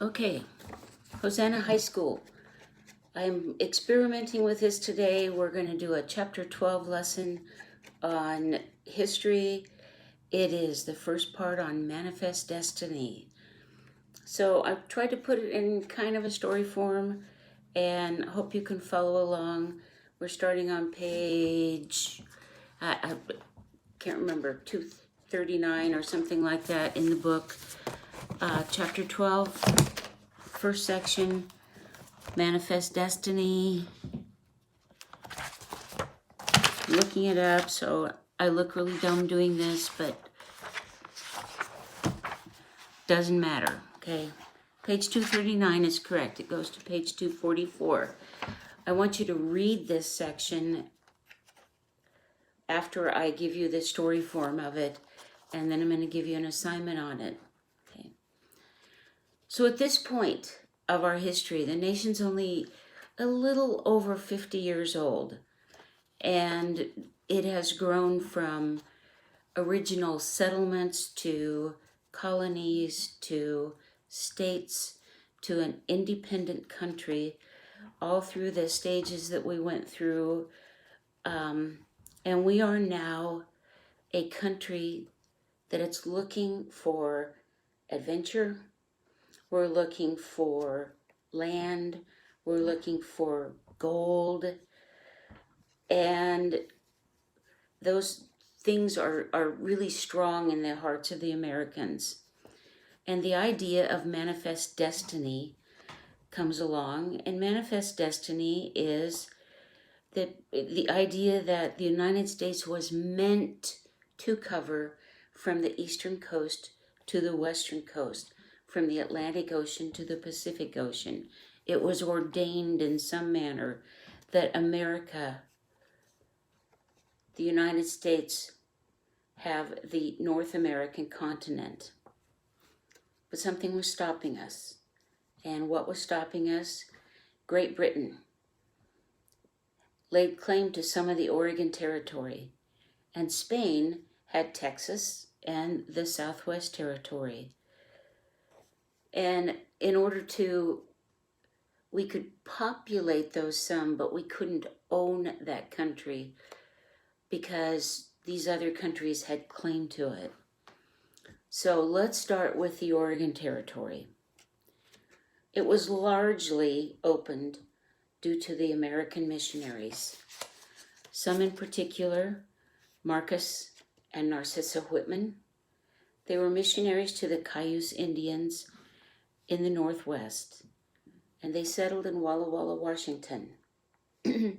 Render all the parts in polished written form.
Okay, Hosanna High School. I'm experimenting with this today. We're going to do a chapter 12 lesson on history. It is the first part on manifest destiny. So I've tried to put it in kind of a story form and hope you can follow along. We're starting on page, I can't remember, 239 or something like that in the book. Chapter 12, first section, manifest destiny. Looking it up, so I look really dumb doing this, but doesn't matter, okay? Page 239 is correct. It goes to page 244. I want you to read this section after I give you the story form of it, and then I'm going to give you an assignment on it. Okay. So at this point of our history, the nation's only a little over 50 years old, and it has grown from original settlements to colonies to states to an independent country, all through the stages that we went through. And we are now a country that it's looking for adventure. We're looking for land. We're looking for gold. And those things are really strong in the hearts of the Americans. And the idea of manifest destiny comes along, and manifest destiny is the idea that the United States was meant to cover from the eastern coast to the western coast, from the Atlantic Ocean to the Pacific Ocean. It was ordained in some manner that America, the United States, have the North American continent. But something was stopping us. And what was stopping us? Great Britain laid claim to some of the Oregon Territory, and Spain had Texas and the Southwest Territory. And in order to, we could populate those some, but we couldn't own that country because these other countries had claim to it. So let's start with the Oregon Territory. It was largely opened due to the American missionaries. Some in particular, Marcus and Narcissa Whitman. They were missionaries to the Cayuse Indians in the Northwest, and they settled in Walla Walla, Washington. They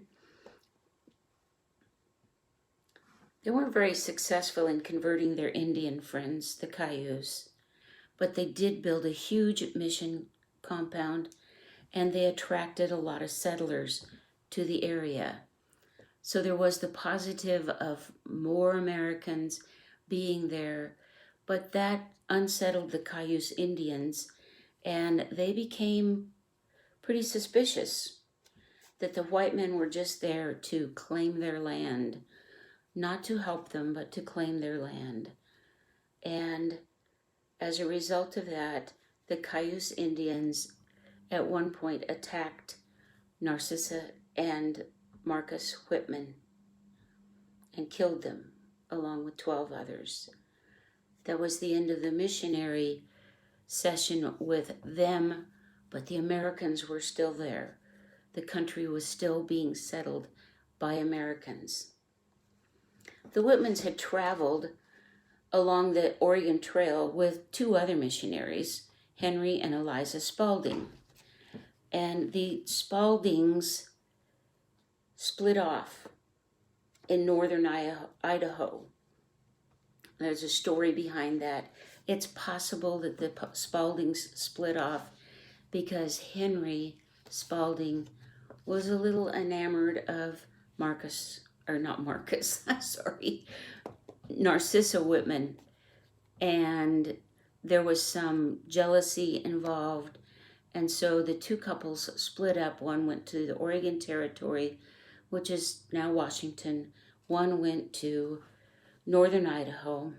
weren't very successful in converting their Indian friends, the Cayuse, but they did build a huge mission compound, and they attracted a lot of settlers to the area. So there was the positive of more Americans being there, but that unsettled the Cayuse Indians, and they became pretty suspicious that the white men were just there to claim their land, not to help them, but to claim their land. And as a result of that, the Cayuse Indians at one point attacked Narcissa and Marcus Whitman and killed them along with 12 others. That was the end of the missionary session with them, but the Americans were still there. The country was still being settled by Americans. The Whitmans had traveled along the Oregon Trail with two other missionaries, Henry and Eliza Spalding. And the Spaldings split off in northern Idaho. There's a story behind that. It's possible that the Spaldings split off because Henry Spalding was a little enamored of Narcissa Whitman, and there was some jealousy involved, and so the two couples split up. One went to the Oregon Territory, which is now Washington. One went to northern Idaho.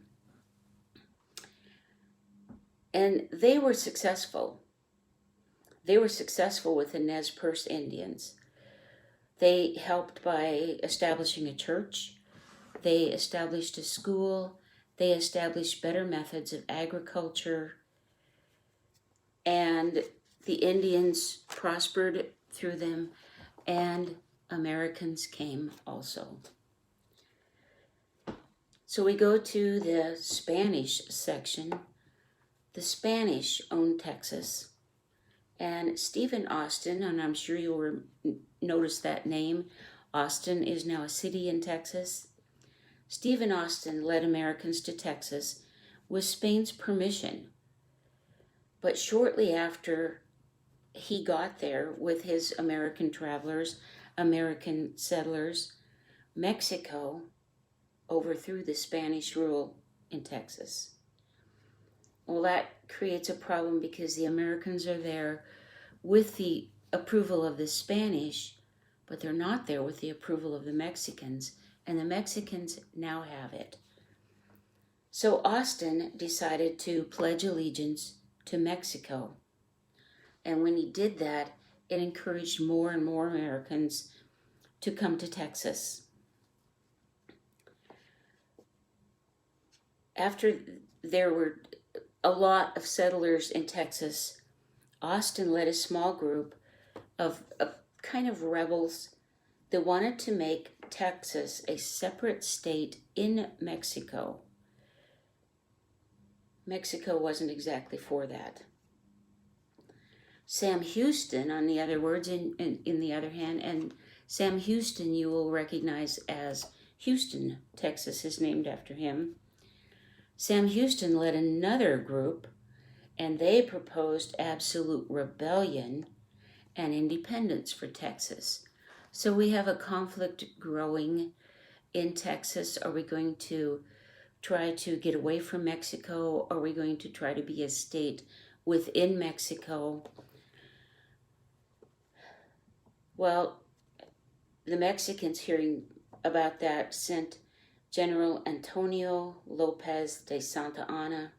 And they were successful. they were successful with the Nez Perce Indians. They helped by establishing a church, they established a school, they established better methods of agriculture, and the Indians prospered through them, and Americans came also. So we go to the Spanish section. The Spanish owned Texas, and Stephen Austin, and I'm sure you'll notice that name. Austin is now a city in Texas. Stephen Austin led Americans to Texas with Spain's permission. But shortly after he got there with his American travelers, American settlers, Mexico overthrew the Spanish rule in Texas. Well, that creates a problem because the Americans are there with the approval of the Spanish, but they're not there with the approval of the Mexicans, and the Mexicans now have it. So Austin decided to pledge allegiance to Mexico. And when he did that, it encouraged more and more Americans to come to Texas. After there were a lot of settlers in Texas, Austin led a small group of kind of rebels that wanted to make Texas a separate state in Mexico. Mexico wasn't exactly for that. Sam Houston, on the other words, in the other hand, and Sam Houston you will recognize as Houston, Texas is named after him. Sam Houston led another group, and they proposed absolute rebellion and independence for Texas. So we have a conflict growing in Texas. Are we going to try to get away from Mexico? Are we going to try to be a state within Mexico? Well, the Mexicans, hearing about that, sent General Antonio Lopez de Santa Anna.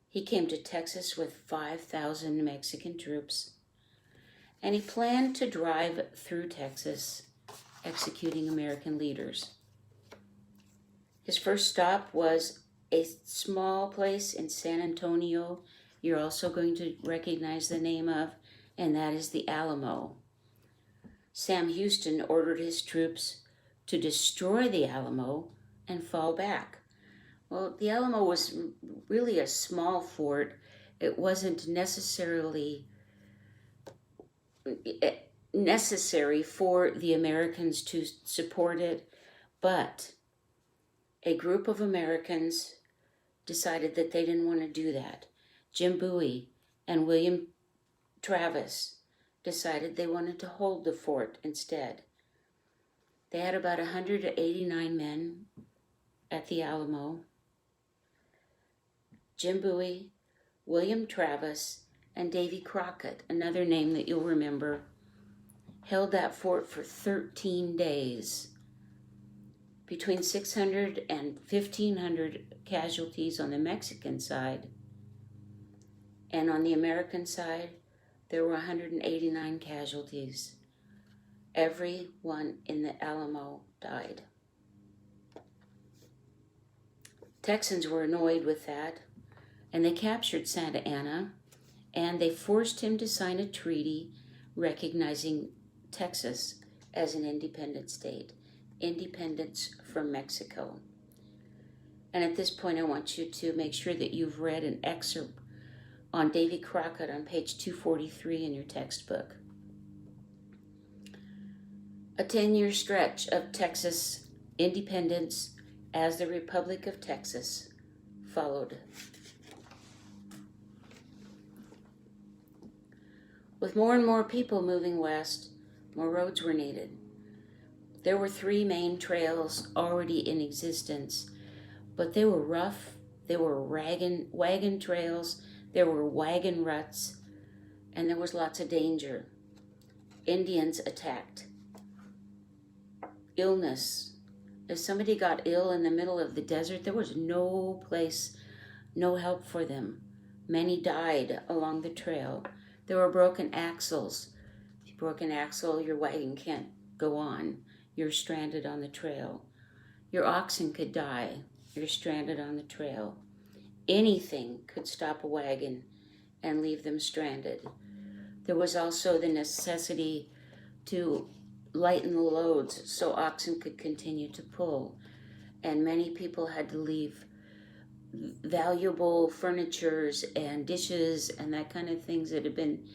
He came to Texas with 5,000 Mexican troops, and he planned to drive through Texas, executing American leaders. His first stop was a small place in San Antonio you're also going to recognize the name of, and that is the Alamo. Sam Houston ordered his troops to destroy the Alamo and fall back. Well, the Alamo was really a small fort. It wasn't necessarily necessary for the Americans to support it, but a group of Americans decided that they didn't want to do that. Jim Bowie and William Travis decided they wanted to hold the fort instead. They had about 189 men at the Alamo. Jim Bowie, William Travis, and Davy Crockett, another name that you'll remember, held that fort for 13 days. Between 600 and 1,500 casualties on the Mexican side, and on the American side, there were 189 casualties. Everyone in the Alamo died. Texans were annoyed with that, and they captured Santa Anna, and they forced him to sign a treaty recognizing Texas as an independent state, independence from Mexico. And at this point, I want you to make sure that you've read an excerpt on Davy Crockett on page 243 in your textbook. A 10-year stretch of Texas independence as the Republic of Texas followed. With more and more people moving west, more roads were needed. There were 3 main trails already in existence, but they were rough, they were wagon trails, there were wagon ruts, and there was lots of danger. Indians attacked. Illness. If somebody got ill in the middle of the desert, there was no place, no help for them. Many died along the trail. There were broken axles. If you broke an axle, your wagon can't go on. You're stranded on the trail. Your oxen could die. You're stranded on the trail. Anything could stop a wagon and leave them stranded. There was also the necessity to lighten the loads so oxen could continue to pull. And many people had to leave valuable furnitures and dishes and that kind of things that had been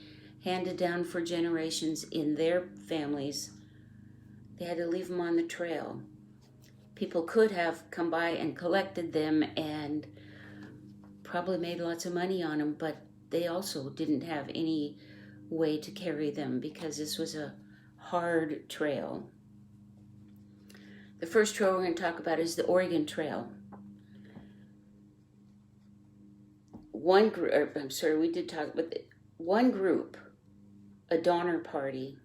handed down for generations in their families. They had to leave them on the trail. People could have come by and collected them and probably made lots of money on them, but they also didn't have any way to carry them because this was a hard trail. The first trail we're going to talk about is the Oregon Trail. One group, a Donner Party,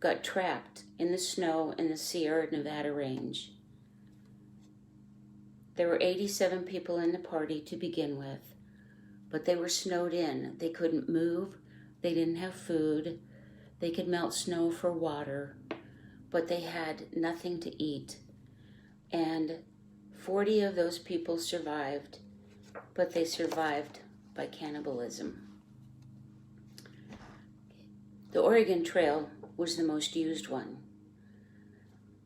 got trapped in the snow in the Sierra Nevada range. There were 87 people in the party to begin with, but they were snowed in. They couldn't move, they didn't have food, they could melt snow for water, but they had nothing to eat. And 40 of those people survived, but they survived by cannibalism. The Oregon Trail was the most used one.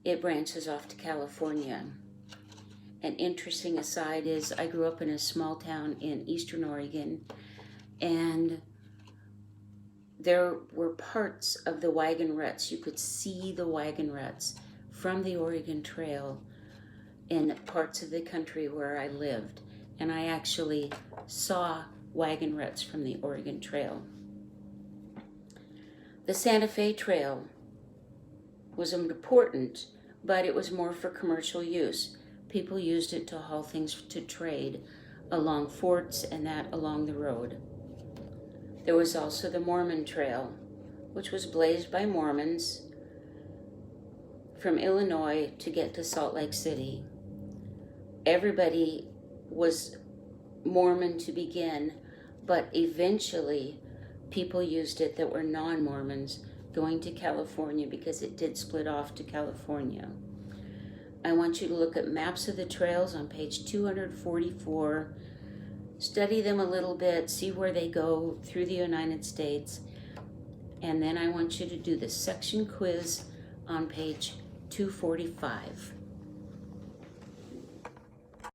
It branches off to California. An interesting aside is I grew up in a small town in Eastern Oregon, and there were parts of the wagon ruts. You could see the wagon ruts from the Oregon Trail in parts of the country where I lived. And I actually saw wagon ruts from the Oregon Trail. The Santa Fe Trail was important, but it was more for commercial use. People used it to haul things to trade along forts and that along the road. There was also the Mormon Trail, which was blazed by Mormons from Illinois to get to Salt Lake City. Everybody was Mormon to begin, but eventually people used it that were non-Mormons going to California because it did split off to California. I want you to look at maps of the trails on page 244, study them a little bit, see where they go through the United States, and then I want you to do the section quiz on page 245.